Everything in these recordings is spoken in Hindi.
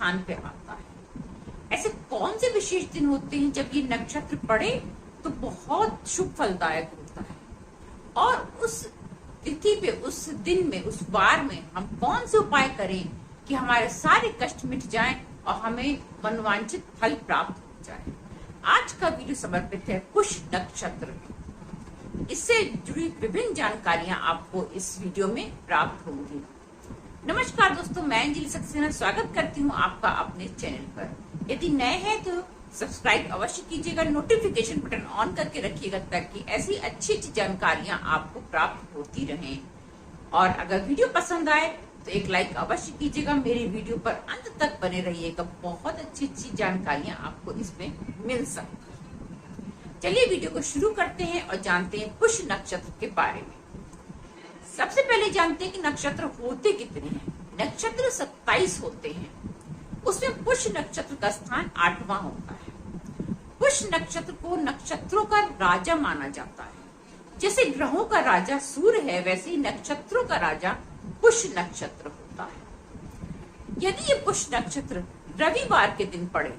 स्थान पे आता है। ऐसे कौन से विशेष दिन होते हैं जब ये नक्षत्र पड़े तो बहुत शुभ फलदायक होता है, और उस तिथि पे, उस दिन में, उस वार में हम कौन से उपाय करें कि हमारे सारे कष्ट मिट जाएं और हमें मनोवांछित फल प्राप्त हो जाए। आज का वीडियो समर्पित है पुष्य नक्षत्र। इससे जुड़ी विभिन्न जानकारियां आपको इस वीडियो में प्राप्त होंगी। नमस्कार दोस्तों, मैं अंजलि सक्सेना स्वागत करती हूं आपका अपने चैनल पर। यदि नए हैं तो सब्सक्राइब अवश्य कीजिएगा, नोटिफिकेशन बटन ऑन करके रखिएगा ताकि ऐसी अच्छी अच्छी जानकारियां आपको प्राप्त होती रहें। और अगर वीडियो पसंद आए तो एक लाइक अवश्य कीजिएगा। मेरी वीडियो पर अंत तक बने रहिएगा, बहुत अच्छी अच्छी जानकारियां आपको इसमें मिल सकती है। चलिए वीडियो को शुरू करते हैं और जानते हैं पुष्य नक्षत्र के बारे में। सबसे पहले जानते हैं कि नक्षत्र होते कितने हैं। नक्षत्र 27 होते हैं, उसमें पुष्य नक्षत्र का स्थान 8वां होता है। पुष्य नक्षत्र को नक्षत्रों का राजा माना जाता है। जैसे ग्रहों का राजा सूर्य है, वैसे ही नक्षत्रों का राजा पुष्य नक्षत्र होता है। यदि ये पुष्य नक्षत्र रविवार के दिन पड़े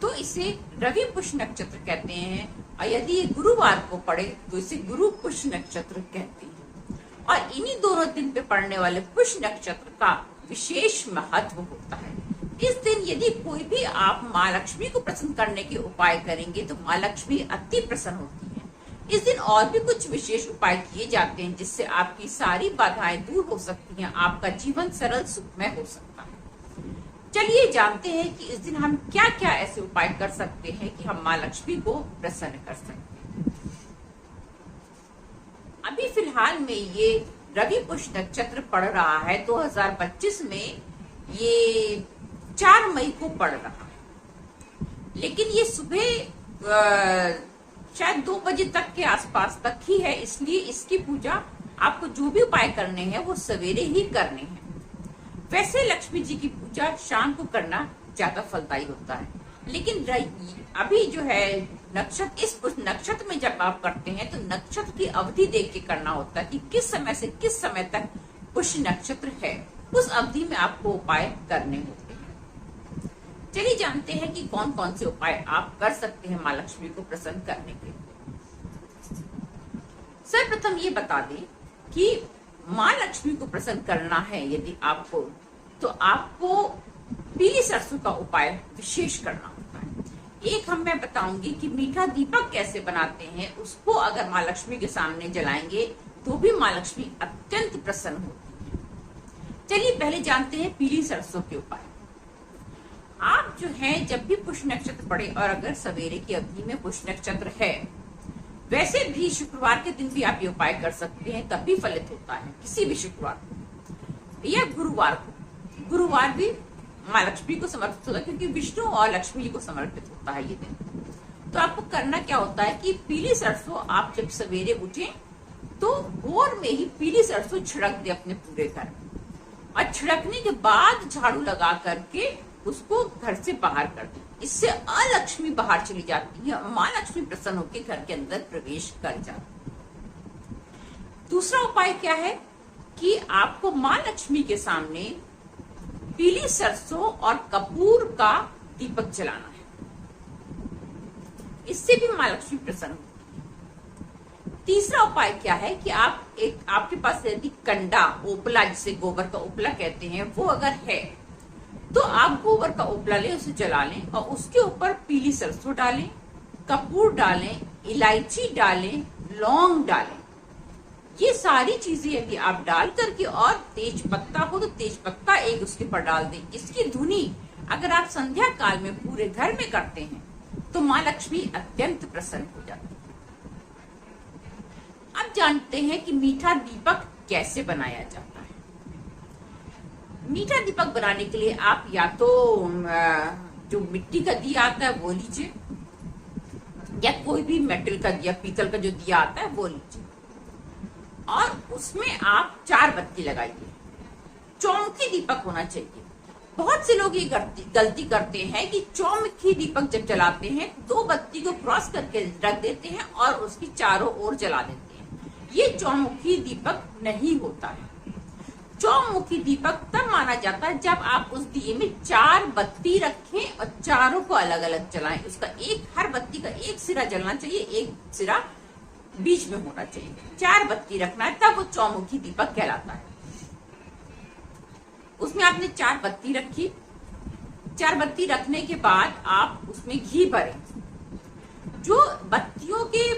तो इसे रवि पुष्य नक्षत्र कहते हैं, और यदि ये गुरुवार को पड़े तो इसे गुरु पुष्य नक्षत्र कहते हैं। और इन्हीं दोनों दिन पे पड़ने वाले पुष्य नक्षत्र का विशेष महत्व होता है। इस दिन यदि कोई भी आप माँ लक्ष्मी को प्रसन्न करने के उपाय करेंगे तो माँ लक्ष्मी अति प्रसन्न होती है। इस दिन और भी कुछ विशेष उपाय किए जाते हैं जिससे आपकी सारी बाधाएं दूर हो सकती हैं, आपका जीवन सरल सुखमय हो सकता है। चलिए जानते हैं कि इस दिन हम क्या क्या ऐसे उपाय कर सकते हैं कि हम माँ लक्ष्मी को प्रसन्न कर सकते हैं। अभी फिलहाल में ये रवि पुष्य नक्षत्र पड़ रहा है। 2025 में ये 4 मई को पड़ रहा है, लेकिन ये सुबह शायद 2 बजे तक के आसपास तक ही है, इसलिए इसकी पूजा आपको जो भी उपाय करने हैं वो सवेरे ही करने हैं। वैसे लक्ष्मी जी की पूजा शाम को करना ज्यादा फलदायी होता है, लेकिन अभी जो है नक्षत्र, इस नक्षत्र में जब आप करते हैं तो नक्षत्र की अवधि देख के करना होता है कि किस समय से किस समय तक पुष्य नक्षत्र है, उस अवधि में आपको उपाय करने होते हैं। चलिए जानते हैं कि कौन कौन से उपाय आप कर सकते हैं माँ लक्ष्मी को प्रसन्न करने के लिए। सर्वप्रथम ये बता दें कि माँ लक्ष्मी को प्रसन्न करना है यदि आपको, तो आपको पीली सरसों का उपाय विशेष करना होता है। एक मैं बताऊंगी कि मीठा दीपक कैसे बनाते हैं, उसको अगर माँ लक्ष्मी के सामने जलाएंगे तो भी माँ लक्ष्मी अत्यंत प्रसन्न होती है। चलिए पहले जानते हैं पीली सरसों के उपाय। आप जो है जब भी पुष्य नक्षत्र पड़े और अगर सवेरे की अवधि में पुष्य नक्षत्र है, वैसे भी शुक्रवार के दिन भी आप ये उपाय कर सकते हैं, तब भी फलित होता है। किसी भी शुक्रवार को या गुरुवार को, गुरुवार भी माँ लक्ष्मी को समर्पित होता है क्योंकि विष्णु और लक्ष्मी जी को समर्पित होता है ये दिन। तो आपको करना क्या होता है कि पीली सरसों आप जब सवेरे उठे तो भोर में ही पीली सरसों छिड़क दे अपने पूरे घर में, और छिड़कने के बाद झाड़ू लगा करके उसको घर से बाहर कर दे। इससे अलक्ष्मी बाहर चली जाती है और माँ लक्ष्मी प्रसन्न होकर घर के अंदर प्रवेश कर जाती है। दूसरा उपाय क्या है कि आपको माँ लक्ष्मी के सामने पीली सरसों और कपूर का दीपक जलाना है, इससे भी माँ लक्ष्मी प्रसन्न होती है। तीसरा उपाय क्या है कि आपके पास यदि कंडा, ओपला, जिसे गोबर का ओपला कहते हैं, वो अगर है तो आप गोबर का ओपला लें, उसे जला लें और उसके ऊपर पीली सरसों डालें, कपूर डालें, इलायची डालें, लौंग डालें। ये सारी चीजें यदि आप डाल करके, और तेज पत्ता हो तो तेज पत्ता एक उसके ऊपर डाल दें। इसकी धुनी अगर आप संध्या काल में पूरे घर में करते हैं तो माँ लक्ष्मी अत्यंत प्रसन्न हो जाती है। अब जानते हैं कि मीठा दीपक कैसे बनाया जाता है। मीठा दीपक बनाने के लिए आप या तो जो मिट्टी का दिया आता है वो लीजिए, या कोई भी मेटल का दिया, पीतल का जो दिया आता है वो लीजिए, और उसमें आप 4 बत्ती लगाइए। चौमुखी दीपक होना चाहिए। बहुत से लोग ये गलती करते हैं कि चौमुखी दीपक जब जलाते हैं 2 बत्ती को क्रॉस करके रख देते हैं और उसकी चारों ओर जला देते हैं। ये चौमुखी दीपक नहीं होता है। चौमुखी दीपक तब माना जाता है जब आप उस दिए में 4 बत्ती रखें और चारों को अलग अलग जलाएं। उसका हर बत्ती का एक सिरा जलना चाहिए, एक सिरा बीच में होना चाहिए। 4 बत्ती रखना है, तब वो चौमुखी दीपक कहलाता है। उसमें आपने 4 बत्ती रखी। 4 बत्ती रखने के बाद आप उसमें घी भरें। जो बत्तियों के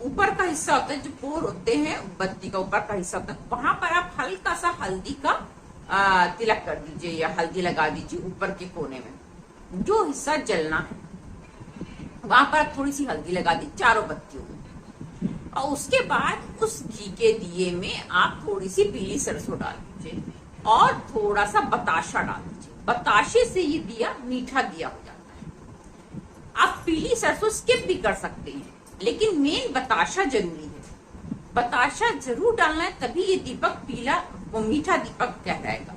ऊपर का हिस्सा होता है, जो पोर होते हैं बत्ती का ऊपर का हिस्सा होता है, वहां पर आप हल्का सा हल्दी का तिलक कर दीजिए या हल्दी लगा दीजिए ऊपर के कोने में। जो हिस्सा जलना है वहां पर आप थोड़ी सी हल्दी लगा दीजिए चारों बत्तियों में, और उसके बाद उस घी के दिए में आप थोड़ी सी पीली सरसों डाल दीजिए और थोड़ा सा बताशा डाल दीजिए। बताशे से ये दिया मीठा दिया हो जाता है। आप पीली सरसों स्किप भी कर सकते हैं, लेकिन मेन बताशा जरूरी है। बताशा जरूर डालना है, तभी ये दीपक पीला वो मीठा दीपक कहलाएगा।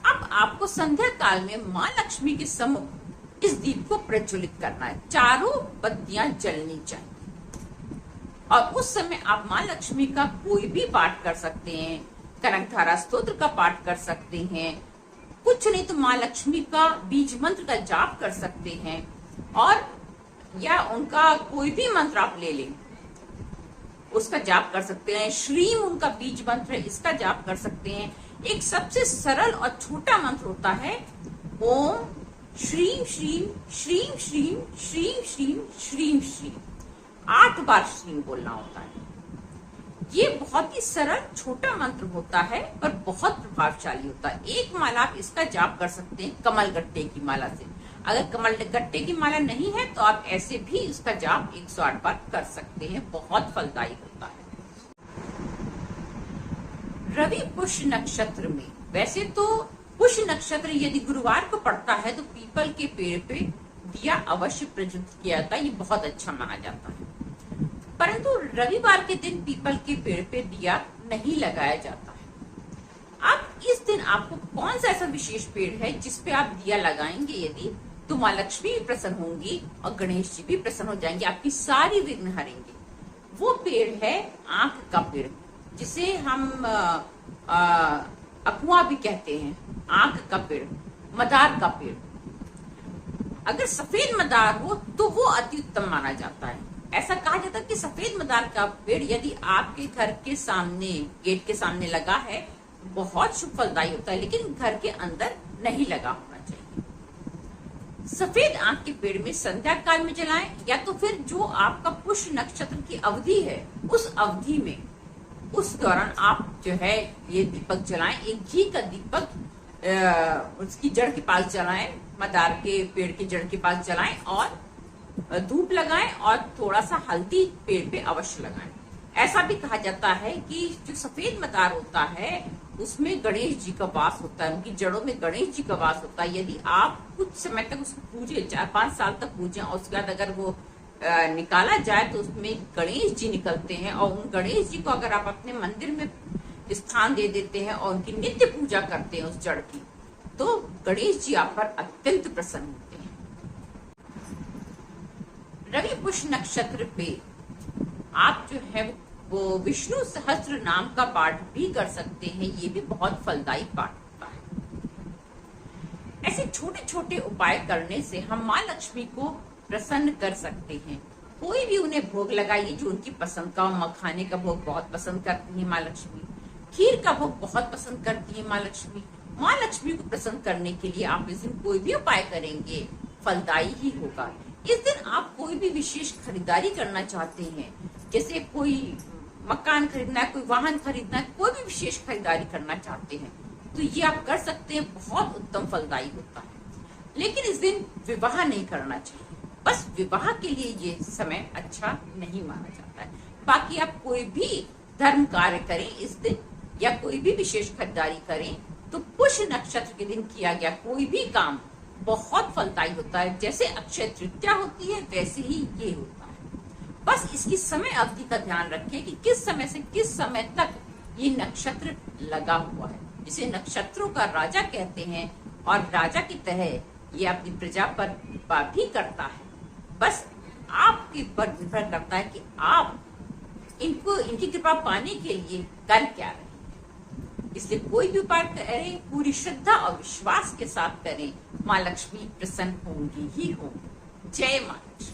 अब आपको संध्या काल में माँ लक्ष्मी के सम्मुख इस दीप को प्रज्वलित करना है। चारों बत्तियां जलनी चाहिए और उस समय आप माँ लक्ष्मी का कोई भी पाठ कर सकते हैं। कनकधारा स्तोत्र का पाठ कर सकते हैं, कुछ नहीं तो माँ लक्ष्मी का बीज मंत्र का जाप कर सकते हैं, और या उनका कोई भी मंत्र आप ले लें उसका जाप कर सकते हैं। श्रीम उनका बीज मंत्र है, इसका जाप कर सकते हैं। एक सबसे सरल और छोटा मंत्र होता है ओम श्रीम श्रीम श्रीम श्रीम श्रीम श्रीम श्रीम श्रीम। 8 बार श्रीम बोलना होता है। ये बहुत ही सरल छोटा मंत्र होता है पर बहुत प्रभावशाली होता है। एक माला आप इसका जाप कर सकते हैं कमल गट्टे की माला से। अगर कमल गट्टे की माला नहीं है तो आप ऐसे भी इसका जाप 108 बार कर सकते हैं, बहुत फलदायी होता है। रवि पुष्य नक्षत्र में, वैसे तो पुष्य नक्षत्र यदि गुरुवार को पड़ता है तो पीपल के पेड़ पे दिया अवश्य प्रज्वलित किया जाता है, ये बहुत अच्छा माना जाता है। परंतु रविवार के दिन पीपल के पेड़ पे दिया नहीं लगाया जाता है। अब इस दिन आपको कौन सा ऐसा विशेष पेड़ है जिसपे आप दिया लगाएंगे यदि, तो माँ लक्ष्मी भी प्रसन्न होंगी और गणेश जी भी प्रसन्न हो जाएंगे, आपकी सारी विघ्न हरेंगे। वो पेड़ है आंख का पेड़, जिसे हम अकुआ भी कहते हैं। आंख का पेड़, मदार का पेड़। अगर सफेद मदार हो तो वो अति उत्तम माना जाता है। ऐसा कहा जाता है कि सफेद मदार का पेड़ यदि आपके घर के सामने, गेट के सामने लगा है, बहुत शुभ फलदायी होता है, लेकिन घर के अंदर नहीं लगा होना चाहिए। सफेद आंख के पेड़ में संध्या काल में जलाएं, या तो फिर जो आपका पुष्य नक्षत्र की अवधि है उस अवधि में, उस दौरान आप जो है ये दीपक जलाएं। एक घी का दीपक उसकी जड़ के पास जलाएं, मदार के पेड़ की जड़ के पास जलाएं और धूप लगाएं और थोड़ा सा हल्दी पेड़ पे अवश्य लगाएं। ऐसा भी कहा जाता है कि जो सफेद मदार होता है उसमें गणेश जी का वास होता है, उनकी जड़ों में गणेश जी का वास होता है। यदि आप कुछ समय तक उसको पूजे, 4-5 साल तक पूजे, और उसके बाद अगर वो निकाला जाए तो उसमें गणेश जी निकलते हैं, और उन गणेश जी को अगर आप अपने मंदिर में स्थान दे देते हैं और उनकी नित्य पूजा करते हैं उस जड़ की, तो गणेश जी आप पर अत्यंत प्रसन्न होते हैं। रवि पुष्य नक्षत्र पे आप जो है वो विष्णु सहस्त्र नाम का पाठ भी कर सकते हैं, ये भी बहुत फलदायी पाठ होता है। ऐसे छोटे छोटे उपाय करने से हम माँ लक्ष्मी को प्रसन्न कर सकते हैं। कोई भी उन्हें भोग लगाइए जो उनकी पसंद का हो। मखाने का भोग बहुत पसंद करती है माँ लक्ष्मी, खीर का भोग बहुत पसंद करती है माँ लक्ष्मी। माँ लक्ष्मी को प्रसन्न करने के लिए आप इस दिन कोई भी उपाय करेंगे फलदायी ही होगा। इस दिन आप कोई भी विशेष खरीदारी करना चाहते हैं, जैसे कोई मकान खरीदना है, कोई वाहन खरीदना है, कोई भी विशेष खरीदारी करना चाहते हैं, तो ये आप कर सकते हैं, बहुत उत्तम फलदायी होता है। लेकिन इस दिन विवाह नहीं करना चाहिए, बस विवाह के लिए ये समय अच्छा नहीं माना जाता है। बाकी आप कोई भी धर्म कार्य करें इस दिन, या कोई भी विशेष खरीदारी करें, तो पुष्य नक्षत्र के दिन किया गया कोई भी काम बहुत फलदायी होता है। जैसे अक्षय तृतीया होती है वैसे ही ये होता है। बस इसकी समय अवधि का ध्यान रखें कि किस समय से किस समय तक ये नक्षत्र लगा हुआ है, जिसे नक्षत्रों का राजा कहते हैं, और राजा की तरह ये अपनी प्रजा पर कृपा भी करता है। बस आपके पर निर्भर करता है कि आप इनकी कृपा पाने के लिए कर क्या रहे। इसलिए कोई भी उपाय करें पूरी श्रद्धा और विश्वास के साथ करें, माँ लक्ष्मी प्रसन्न होंगी ही होंगी। जय माँ लक्ष्मी।